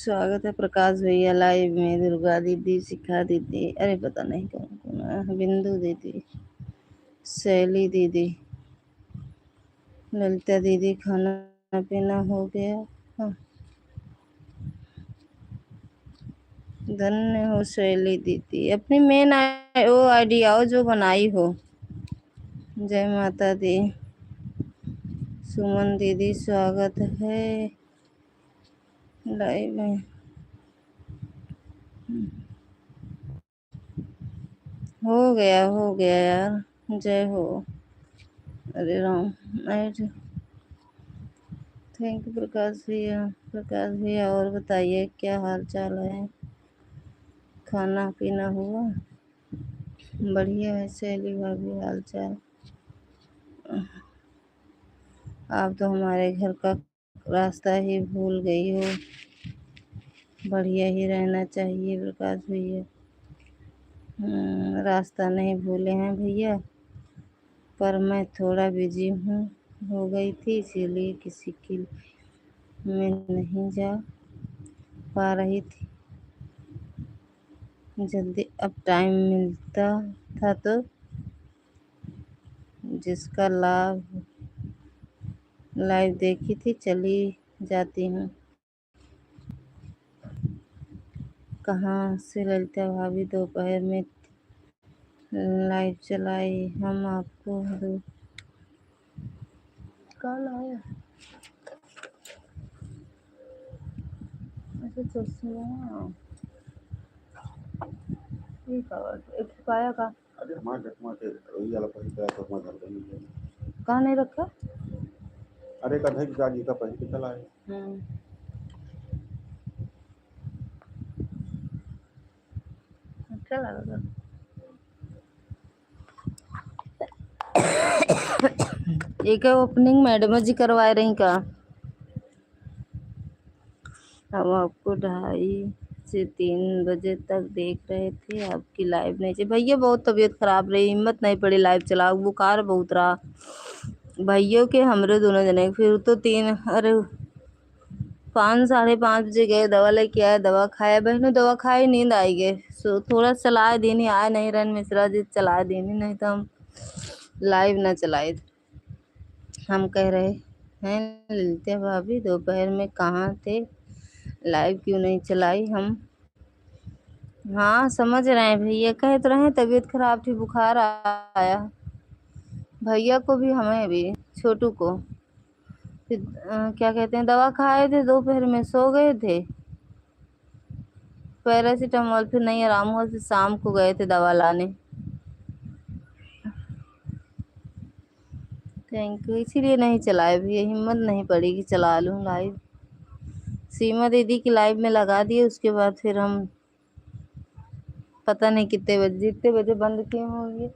स्वागत है प्रकाश भैया लाइव में। दुर्गा दीदी, शिखा दीदी, अरे पता नहीं कौन कौन है, बिंदु दीदी, शैली दीदी, ललिता दीदी। खाना पीना हो गया? हाँ, धन्य हो शैली दीदी। अपनी मेन वो आईडी आओ जो बनाई हो। जय माता दी। सुमन दीदी स्वागत है लाइव में। हो गया यार। जय हो। अरे राम। थैंक यू प्रकाश भैया। प्रकाश भैया और बताइए क्या हाल चाल है? खाना पीना हुआ? बढ़िया है शैली भाभी, हाल चाल। आप तो हमारे घर का रास्ता ही भूल गई हो। बढ़िया ही रहना चाहिए प्रकाश भैया। रास्ता नहीं भूले हैं भैया, पर मैं थोड़ा बिजी हो गई थी, इसीलिए किसी की मैं नहीं जा पा रही थी। जल्दी अब टाइम मिलता था तो जिसका लाभ लाइव देखी थी चली जाती हूँ। कहाँ से ललिता भाभी दोपहर में लाइव चलाई? हम आपको कल आया। अच्छा चश्मा ठीक है। एक पाया का अरे हमारे चश्मा से वही वाला पहन के चश्मा घर पे नहीं है। कहाँ नहीं रखा? अरे कढ़ाई की गाड़ी का पहन के चला है। अच्छा लगा। एक ओपनिंग मैडम जी करवा रही का? हम आपको 2:30 से 3 बजे तक देख रहे थे, आपकी लाइव नहीं चली। भैया बहुत तबीयत खराब रही, हिम्मत नहीं पड़ी लाइव चलाओ, बुखार बहुत रहा भैया के हमरे दोनों जने। फिर तो 5 साढ़े 5 बजे गए, दवा लेके आए, दवा खाया बहनों, दवा खाई, नींद आई गए। सो थोड़ा चलाए देनी आए नहीं रन मिश्रा जी चलाए देनी, नहीं तो हम लाइव ना चलाए। हम कह रहे हैं ललिता भाभी दोपहर में कहाँ थे, लाइव क्यों नहीं चलाई? हम हाँ समझ रहे हैं भैया, कह तो रहे हैं तबीयत खराब थी, बुखार आया भैया को भी, हमें भी, छोटू को। फिर क्या कहते हैं, दवा खाए थे, दोपहर में सो गए थे, पैरासीटामोल, फिर नहीं आराम हुआ, फिर शाम को गए थे दवा लाने। Thank you. इसीलिए नहीं चलाए भैया, हिम्मत नहीं पड़ी कि चला लूँ लाइव। सीमा दीदी की लाइव में लगा दिए, उसके बाद फिर हम पता नहीं कितने बजे, जितने बजे बंद किए होंगे।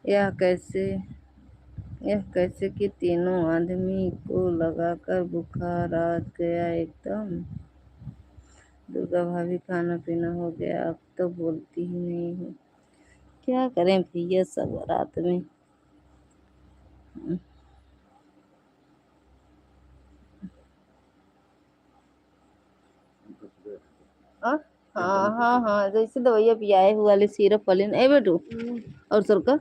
यह कैसे यह कैसे कि तीनों आदमी को लगाकर बुखार आ गया एकदम। दुर्गा भाभी खाना पीना हो गया? अब तो बोलती ही नहीं हो, क्या करें भैया, सब रात में। हाँ हाँ हाँ हाँ, जैसे दवाइया पियाए हुआ वाले सिरप वाले ए बेटू, और सर का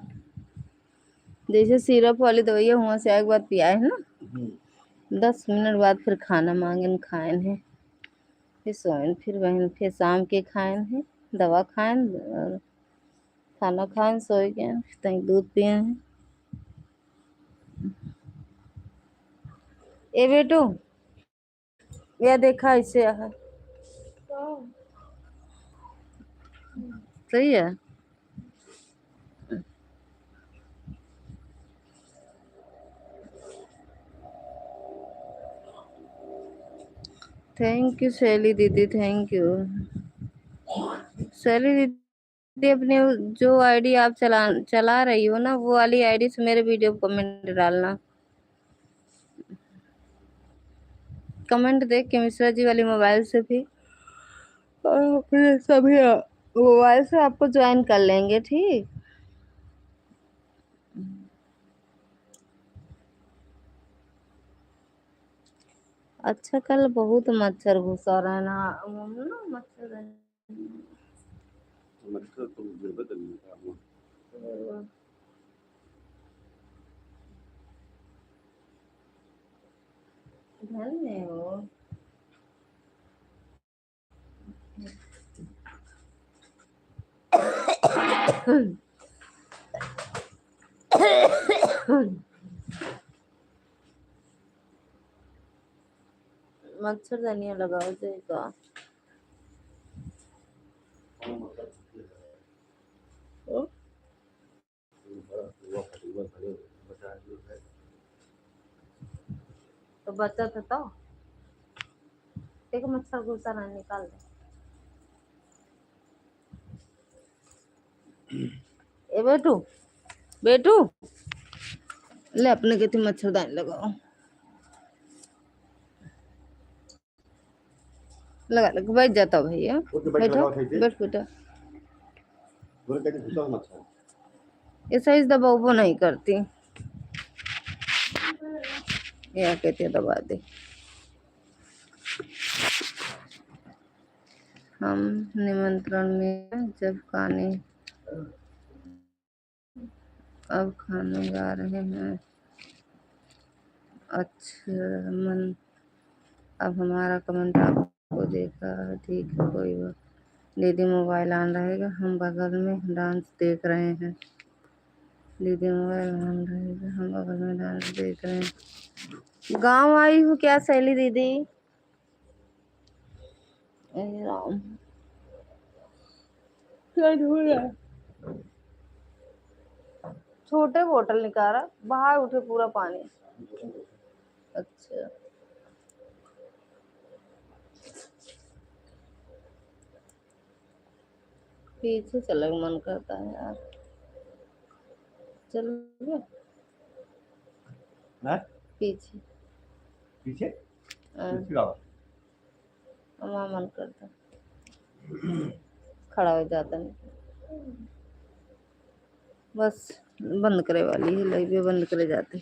जैसे सिरप वाली दवाइया हुआ से एक बार पियाए है ना, 10 मिनट बाद फिर खाना मांगे खाएन है, फिर सोएन, फिर बहन फिर शाम के खाएन है, दवा खाएन और खाना खाएन, सोए गए, तनी दूध पिए हैं। ए बेटू, यह देखा ऐसे है सही है। थैंक यू शैली दीदी, थैंक यू। शैली दीदी, अपने जो आईडी आप चला रही हो ना, वो वाली आईडी से मेरे वीडियो को कमेंट डालना। कमेंट देख के मिश्रा जी वाली मोबाइल से भी और अपने सभी मोबाइल से आपको ज्वाइन कर लेंगे, ठीक। अच्छा, कल बहुत मच्छर घुसा रहा है ना, मच्छर धन्य हो। मच्छरदानी लगाओ जाएगा। तो बच्चा था तो एक मच्छर घुसा ना, निकाल दे। ए बेटू, बेटू ले अपने के मच्छरदानी लगाओ। लगा लगा बैठ जाता भैया, बैठो बैठ बेटा। ये सही दबा वो नहीं करती, या कहते दबा दे। हम निमंत्रण में जब खाने, अब खाने जा रहे हैं। अच्छा मन, अब हमारा कमेंट आपको देखा, ठीक है कोई बात। दीदी मोबाइल ऑन रहेगा, हम बगल में डांस देख रहे हैं। दीदी मोबाइल ऑन रहेगा, हम बगल में डांस देख रहे हैं। गांव आई हूँ क्या सहेली दीदी? राम, क्या ढूंढ रहा है? छोटे बोतल निकाला, बाहर उठे पूरा पानी। अच्छा, पीछे चलने का मन करता है यार, चल पीछे पीछे हमारा मन करता, खड़ा हो जाता नहीं। बस बंद करे वाली है, लाइव बंद करे जाते।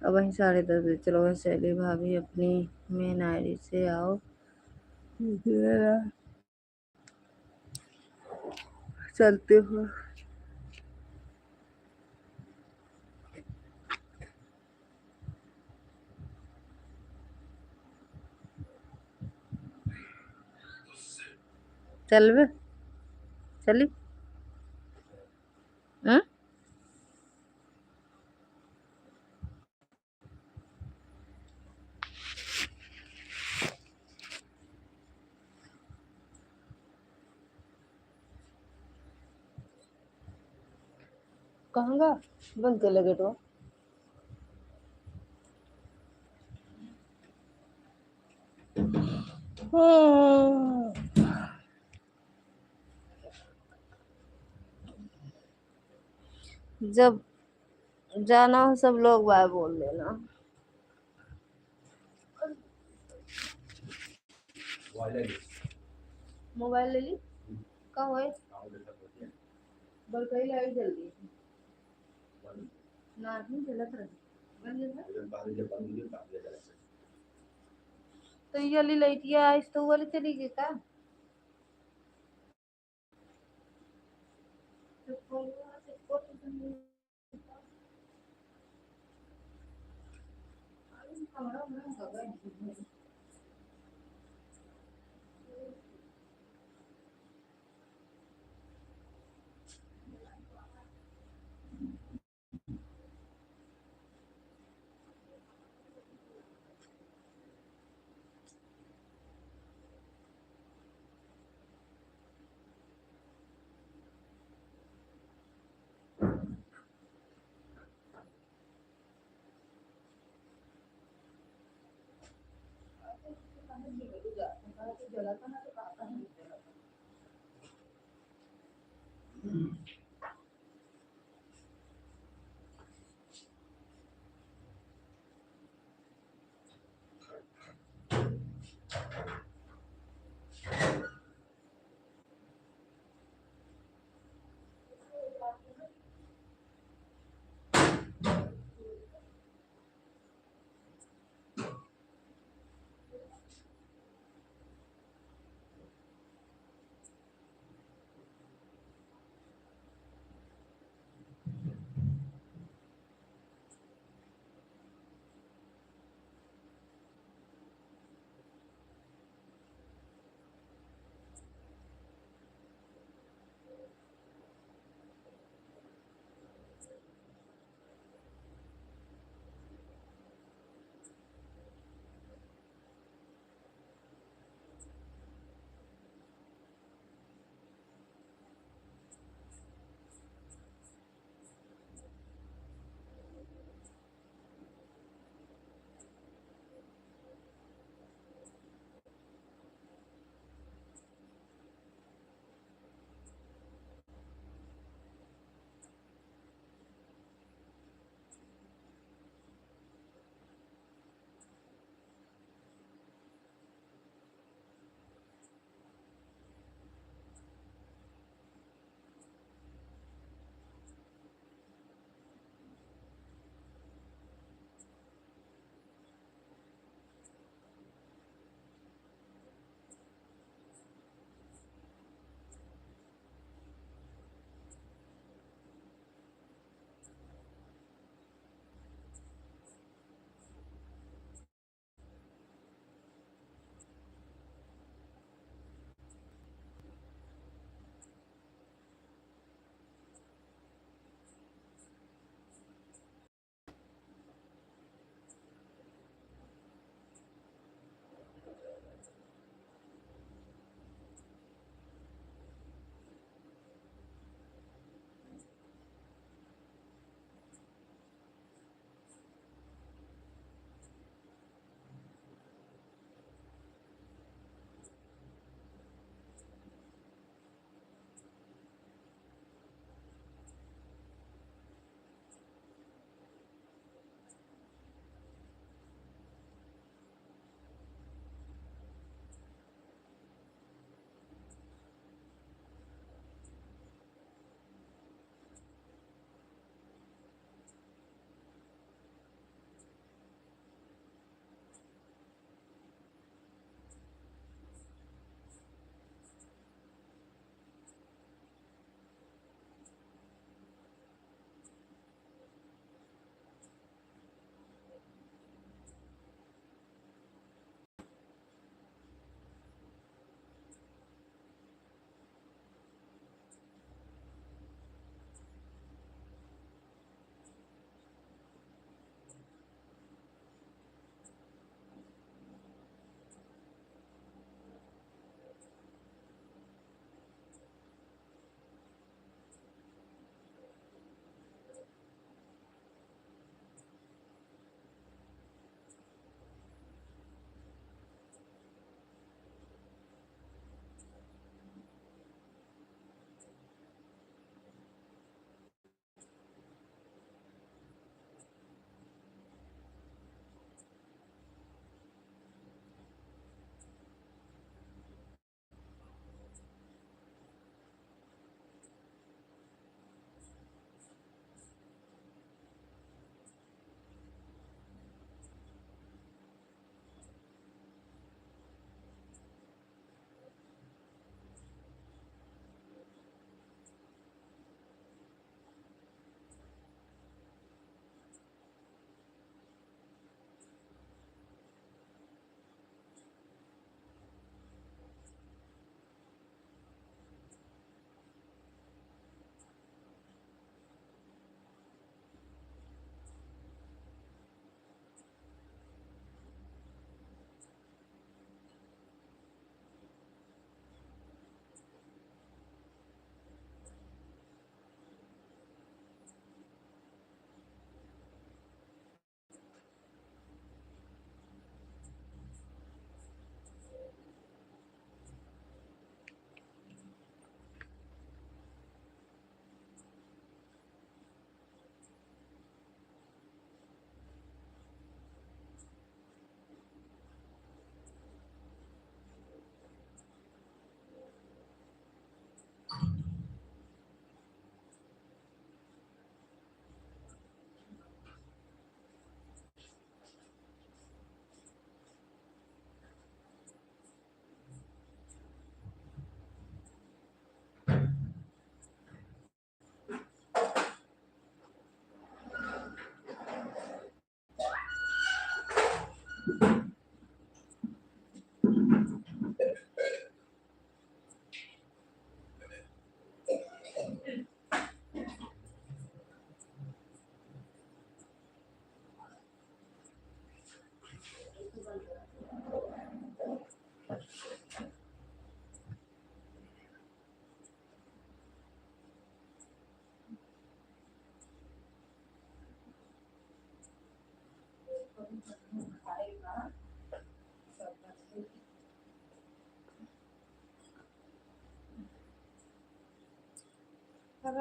अब वहीं 10:30 बजे। चलो वह सहेली भाभी अपनी मेन आईडी से आओ, चलते हो। चल बे, चली। कहूँगा बंद कर लगे तो जब जाना हो सब लोग बाय बोल देना। मोबाइल ले ली का होए बल कई लाई जल्दी ना ही चलत रहे। तो ये वाली लाइटिया आज तो वाली चली गई का?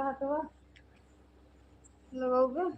हटवा लगाओगे।